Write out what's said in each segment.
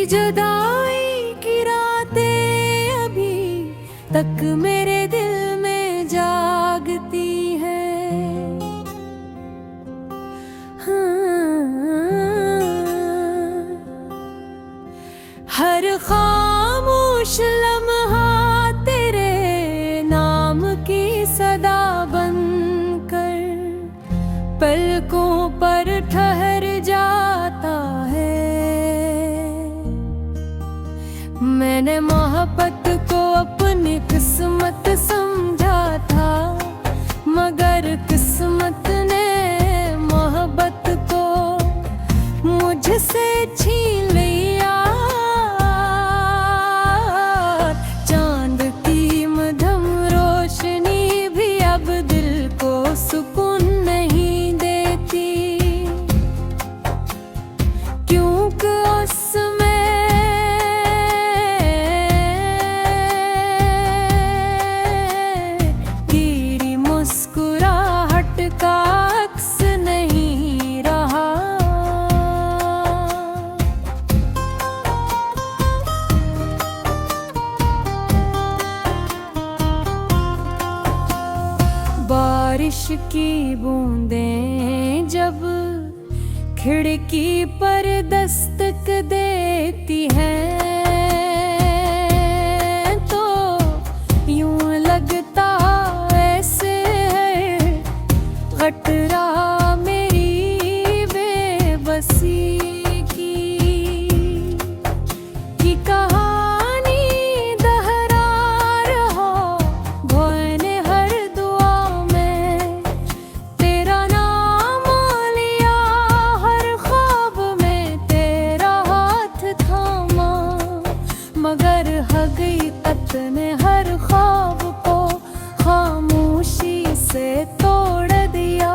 जुदाई की रातें अभी तक मेरे दिल में जागती हैं। हर खामोश लम्हा तेरे नाम की सदा बनकर पलकों पर ठहर जाता है। मैंने मोहब्बत को अपनी किस्मत समझा था, मगर किस्मत ने मोहब्बत को मुझसे छीन लिया। चांद की मध्यम रोशनी भी अब दिल को सुकून नहीं देती, क्योंकि उसमें गिरी मुस्कुराहट का अक्स नहीं रहा। बारिश की बूंदें जब खिड़की पर दस्तक देती हैं तो यूं लगता ऐसे है खतरा मेरी बेबसी की कहानी दोहरा रहो। भोने हर दुआ में तेरा नाम लिया, हर ख्वाब में तेरा हाथ थामा, मगर हकीकत ने हर ख्वाब को खामोशी से तोड़ दिया।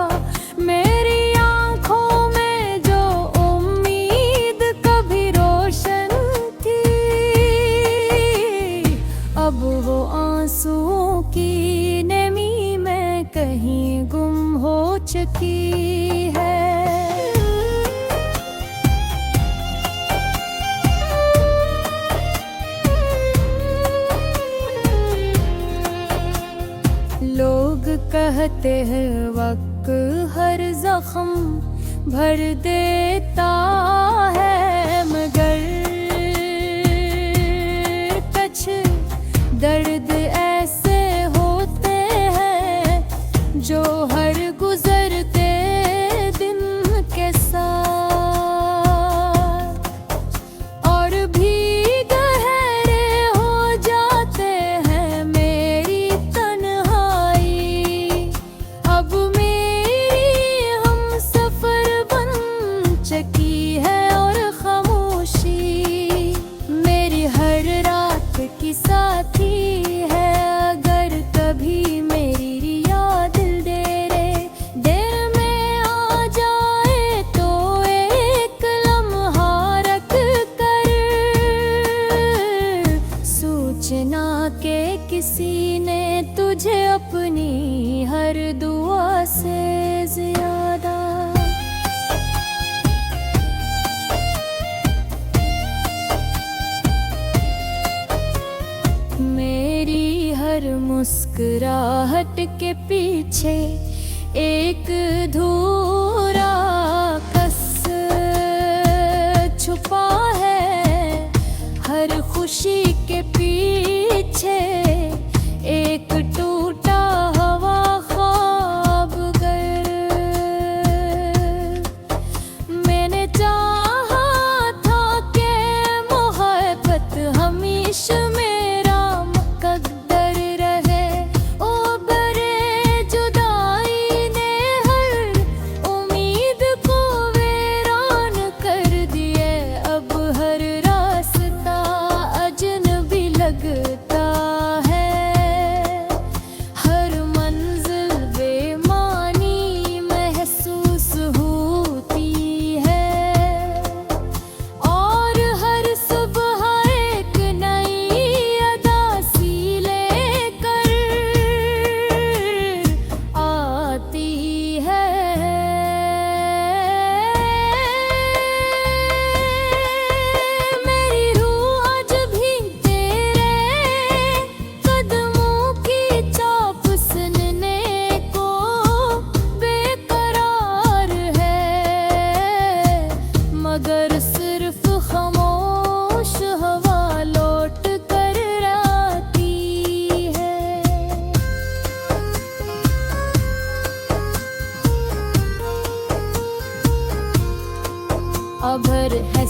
मेरी आंखों में जो उम्मीद कभी रोशन थी, अब वो आंसुओं की नमी में कहीं गुम हो चुकी है। लोग कहते हैं वक्त हर जख्म भर देता है, मगर कुछ दर्द ऐसे होते हैं जो हर गुजरते दिन के साथ और भी गहरे हो जाते हैं। मेरी तन्हाई अब मेरी हम सफर बन चुकी है, और खामोशी मेरी हर रात की साथी है। अगर कभी मेरी याद देर में आ जाए तो एक लम्हा रख कर सोचना के किसी ने तुझे अपनी हर दुआ से ज्यादा। मेरी हर मुस्कुराहट के पीछे एक धूरा कस छुपा है, हर खुशी के पीछे एक टूटा हवा ख्वाब गर। मैंने चाहा था कि मोहब्बत हमेशा मेरा मुकद्दर रहे, ओ बरे जुदाई ने हर उम्मीद को वीरान कर दिए। अब हर रास्ता अजनबी लगता है।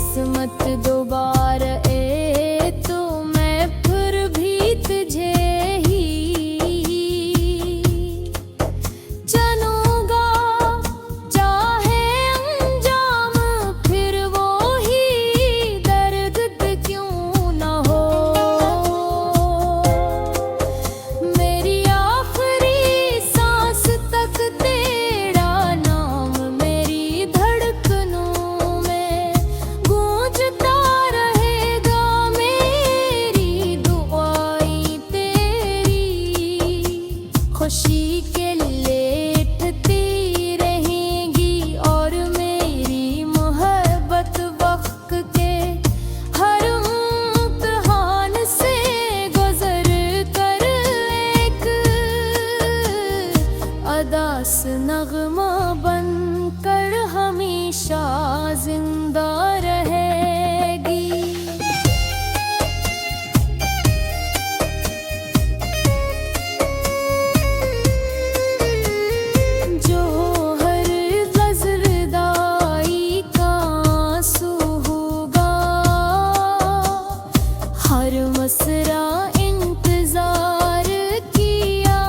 किस्मत दोबार ए तो मैं फिर भी तुझे ही चलूंगा, चाहे अंजाम फिर वो ही दर्द क्यों ना हो। मेरी आखिरी सांस तक तेरा नाम मेरी धड़कनों में गूंजता रहेगा। मेरी दुआएं तेरी खुशी के लेटती रहेंगी और मेरी मोहब्बत वक्त के हर इम्तिहान से गुजर कर एक अदास नगमा बनकर हमेशा जिंदा रहेगी। जो हर गजरदाई का आंसू होगा, हर मसरा इंतजार किया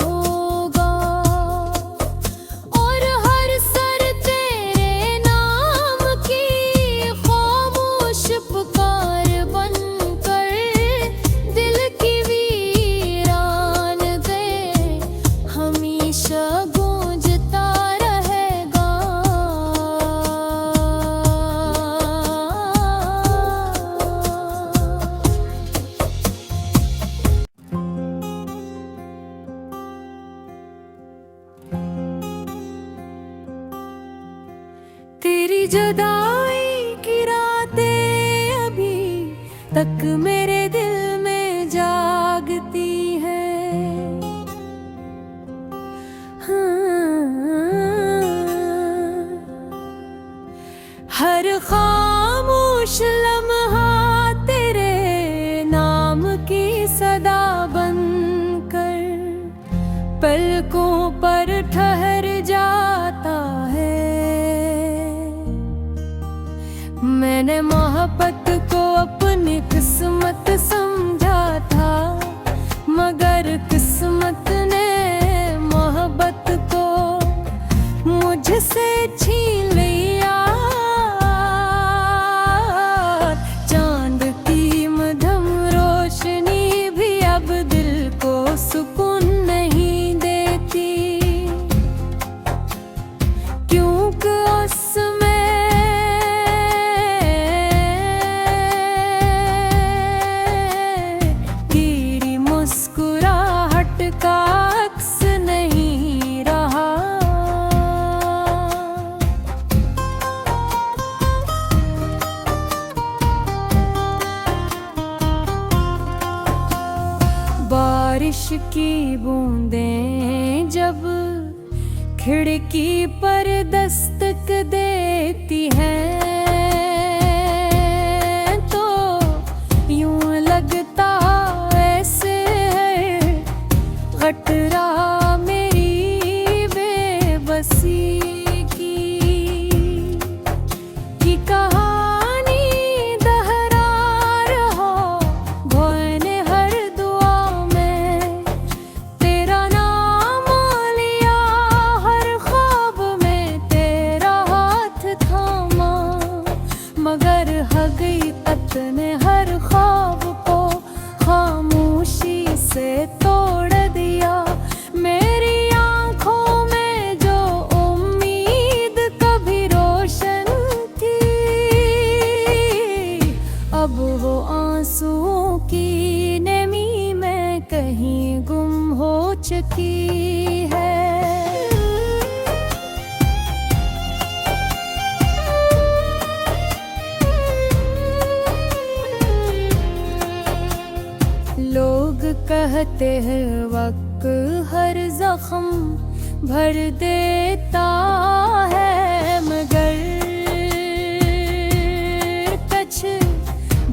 होगा और हर सर तेरे नाम की खामोश पुकार बनकर दिल की वीरान गए हमेशा गूंजता रहेगा। तेरी जुदाई की रातें अभी तक मेरे दिल में जागती हैं। हर खामोश लम्हा तेरे नाम की सदा बनकर पलकों पर ठहर जाता है। मैंने मोहब्बत को अपनी किस्मत समझा था, मगर किस्मत ने मोहब्बत को मुझसे छीन लिया। चांद की मध्यम रोशनी भी अब दिल को सुकून नहीं देती, क्योंकि उसमें कीड़ी मुस्कुराहट का अक्स नहीं रहा। बारिश की बूंदें जब खिड़की पर दस्तक देती हैं तो यूं लगता ऐसे है गटरा मेरी बेबसी की कहानी दोहरा रहा। भोने हर दुआ में तेरा नाम लिया, हर ख्वाब में तेरा हाथ थामा, मगर हकीकत ने हर ख्वाब को खामोशी से तोड़ दिया। मेरी आंखों में जो उम्मीद कभी रोशन थी, अब वो आंसुओं की नमी में कहीं गुम हो चुकी है। लोग कहते हैं वक्त हर जख्म भर देता है, मगर कुछ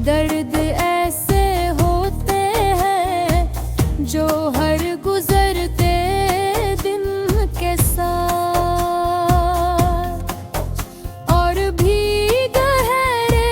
दर्द ऐसे होते हैं जो हर गुजरते दिन के साथ और भी गहरे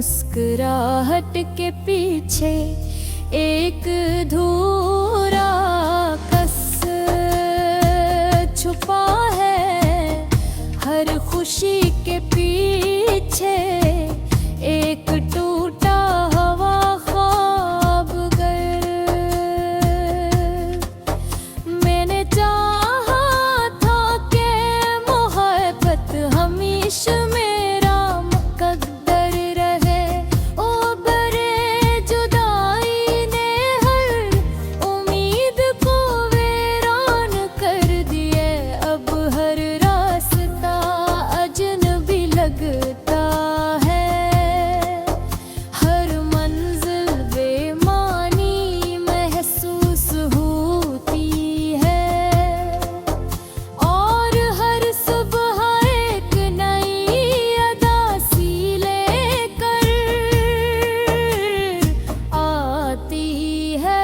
मुस्कुराहट के पीछे एक धूरा कस छुपा है। हर खुशी के पीछे एक टूटा हवा ख्वाब गर। मैंने चाहा था कि मोहब्बत हमेशा मेरा मुकद्दर रहे। ओ बरे जुदाई ने हर उम्मीद को वीरान कर दिए। अब हर रास्ता अजनबी लगता है। हर मंजिल बेमानी महसूस होती है। और हर सुबह एक नई अदा सी लेकर आती है।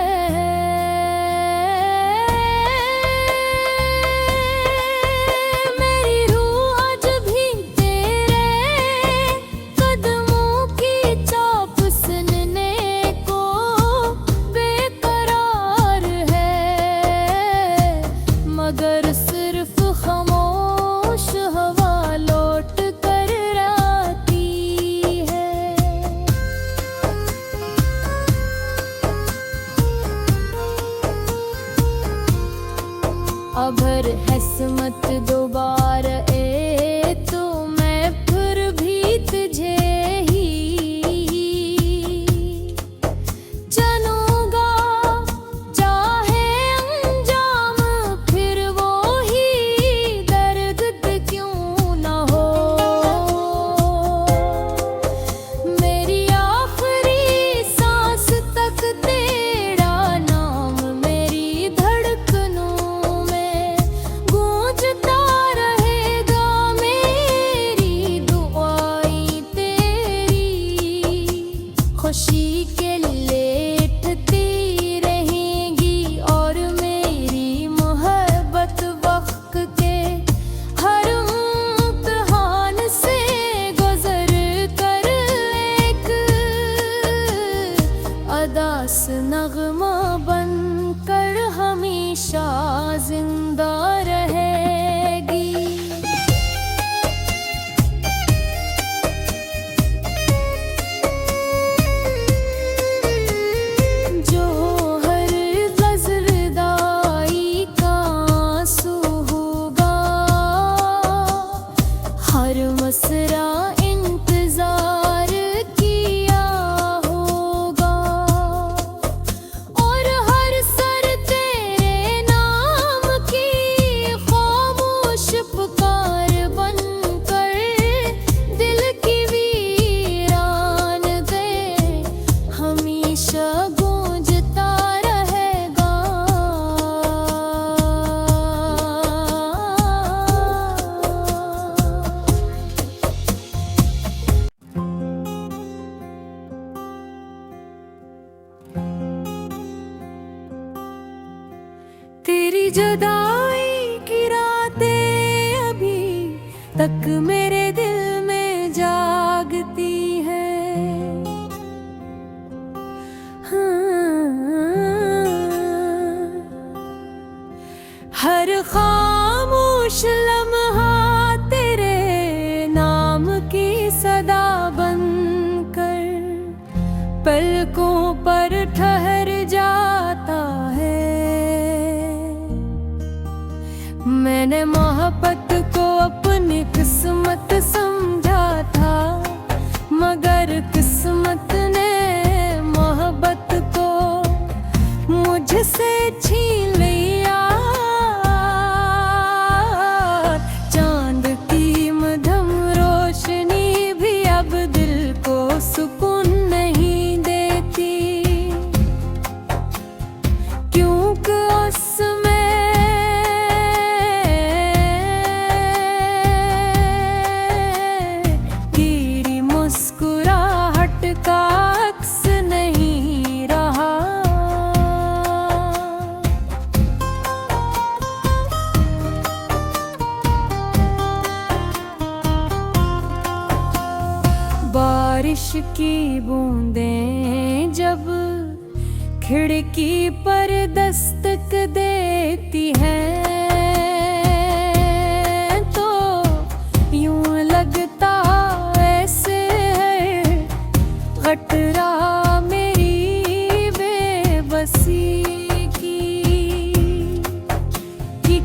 मेरी रूह आज भी तेरे कदमों की चाप सुनने को बेकरार है। मगर सिर्फ खामोश हवा लौट कर आती है। अगर हसमत दोबारा ए तो मैं फिर भी तुझे ही चुनूंगा। चाहे अंजाम फिर वो ही दर्द क्यों न हो। मेरी आखिरी सांस तक तेरा नाम मेरी धड़कनों में गूंजता रहेगा। मेरी दुआएं तेरी खुशी के लेटती रहेंगी। और मेरी मोहब्बत वक्त के हर इम्तिहान से गुजर कर एक अदास नगमा बन कर हमेशा जिंदा रहेगी। जो हर गजरदाई का आंसू होगा। हर मसरा इंतजार किया होगा। और हर सर तेरे नाम की खामोश पुकार बनकर दिल की वीरान गए हमेशा गूंजता रहेगा। तेरी जुदाई की रातें अभी तक मेरे दिल में जागती हैं। हर खामोश लम्हा तेरे नाम की सदा बनकर पलकों पर ठहर जाता है। मैंने मोहब्बत को अपनी किस्मत समझा था। मगर किस्मत ने मोहब्बत को मुझसे छीन लिया। चांद की मध्यम रोशनी भी अब दिल को सुकून नहीं देती। क्योंकि उसमें गिरी मुस्कुराहट का अक्स नहीं रहा। बारिश बारिश की बूंदें जब खिड़की पर दस्तक देती है तो यूं लगता ऐसे है खतरा मेरी बेबसी की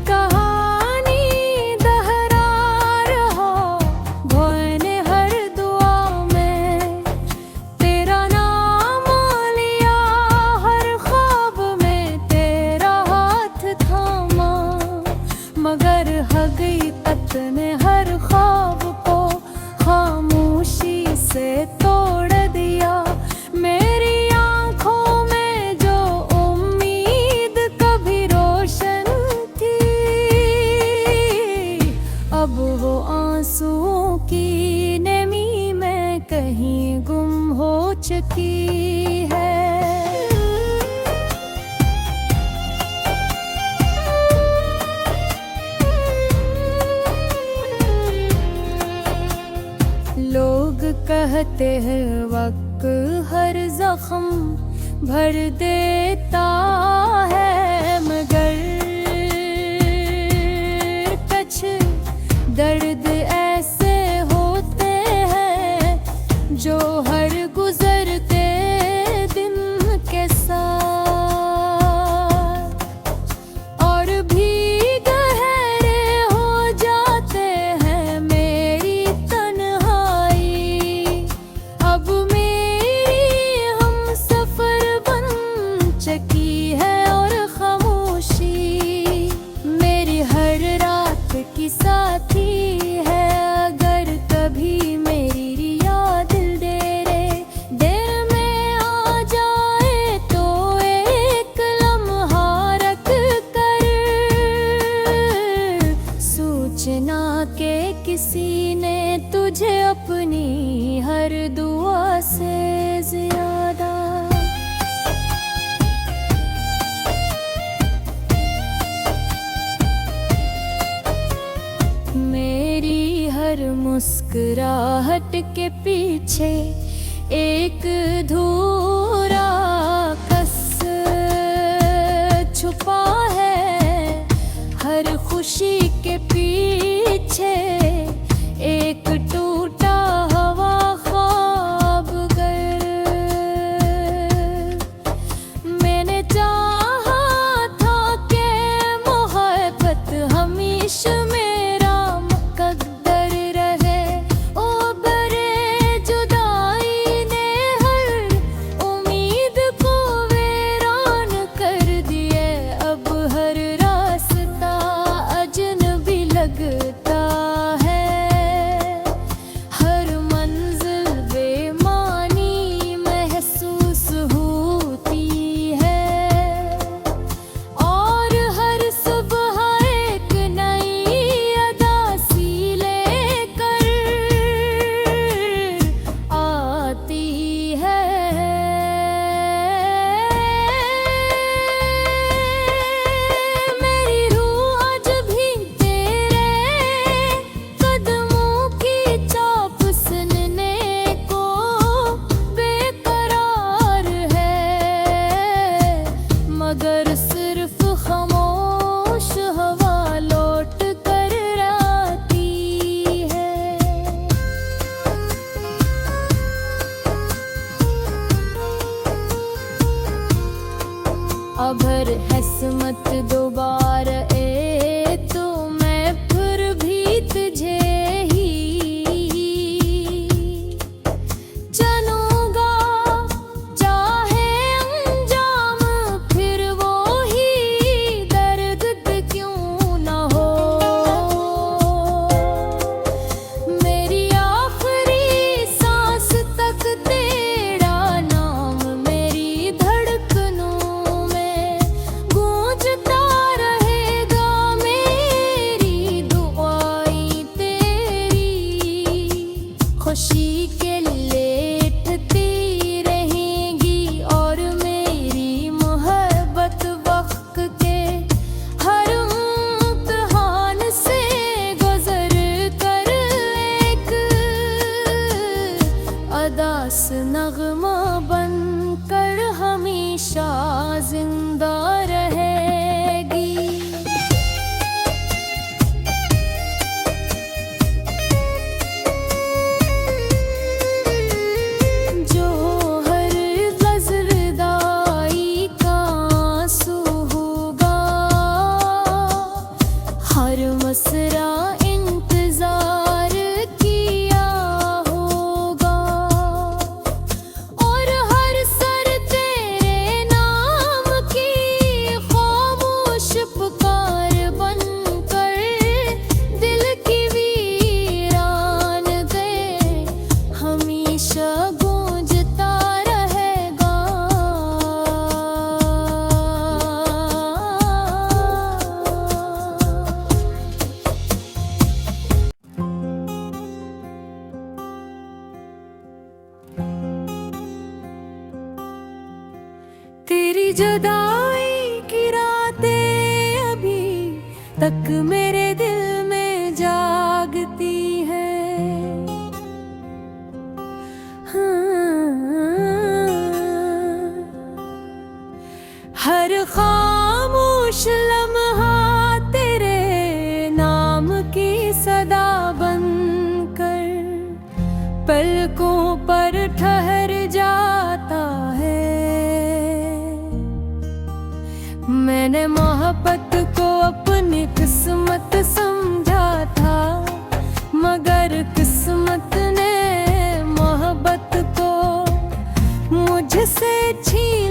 कहानी दोहरा रहो भोने हर दुआ में तेरा नाम लिया हर ख्वाब में तेरा हाथ थामा मगर हकीकत ने हर ख्वाब को खामोशी से तोड़ दिया मेरी आंखों में जो उम्मीद कभी रोशन थी अब वो आंसुओं की नमी में कहीं गुम हो चुकी है। लोग कहते हैं वक्त हर जख्म भर देता है मगर कुछ दर्द ऐसे होते हैं जो हर गुजरते दिन के साथ और भी गहरे हो जाते हैं मेरी तन्हाई अब मेरी हम सफर बन चुकी है और खामोशी मेरी हर रात की साथी है अगर कभी मेरी याद देर में आ जाए तो एक लम्हा रख कर सूचना के किसी ने तुझे अपनी हर दुआ से ज्यादा मेरी हर मुस्कुराहट के पीछे एक धूरा कस छुपा है हर खुशी के पीछे एक टूटा हवा ख्वाब गर मैंने चाहा था कि मोहब्बत हमेशा मेरा मुकद्दर रहे ओ बरे जुदाई ने हर उम्मीद को वीरान कर दिए अब हर रास्ता अजनबी लगता है हर मंजिल बेमानी महसूस होती है और हर सुबह एक नई अदासी लेकर आती है मेरी रूह आज भी तेरे कदमों की चाप सुनने को बेकरार है मगर सिर्फ खामोश हवा लौट कर आती है। अगर हसमत दोबारा ए तो मैं फिर भी तुझे ही चलूंगा चाहे अंजाम फिर वो ही दर्द क्यों न हो मेरी आखिरी सांस तक तेरा नाम मेरी धड़कनों में गूंजता तक मेरे दिल में जागती है। हर खामोश लम्हा तेरे नाम की सदा बनकर पलकों पर ठहर जाता है। मैंने मोहब्बत को अपनी किस्मत समझा था, मगर किस्मत ने मोहब्बत को मुझसे छीन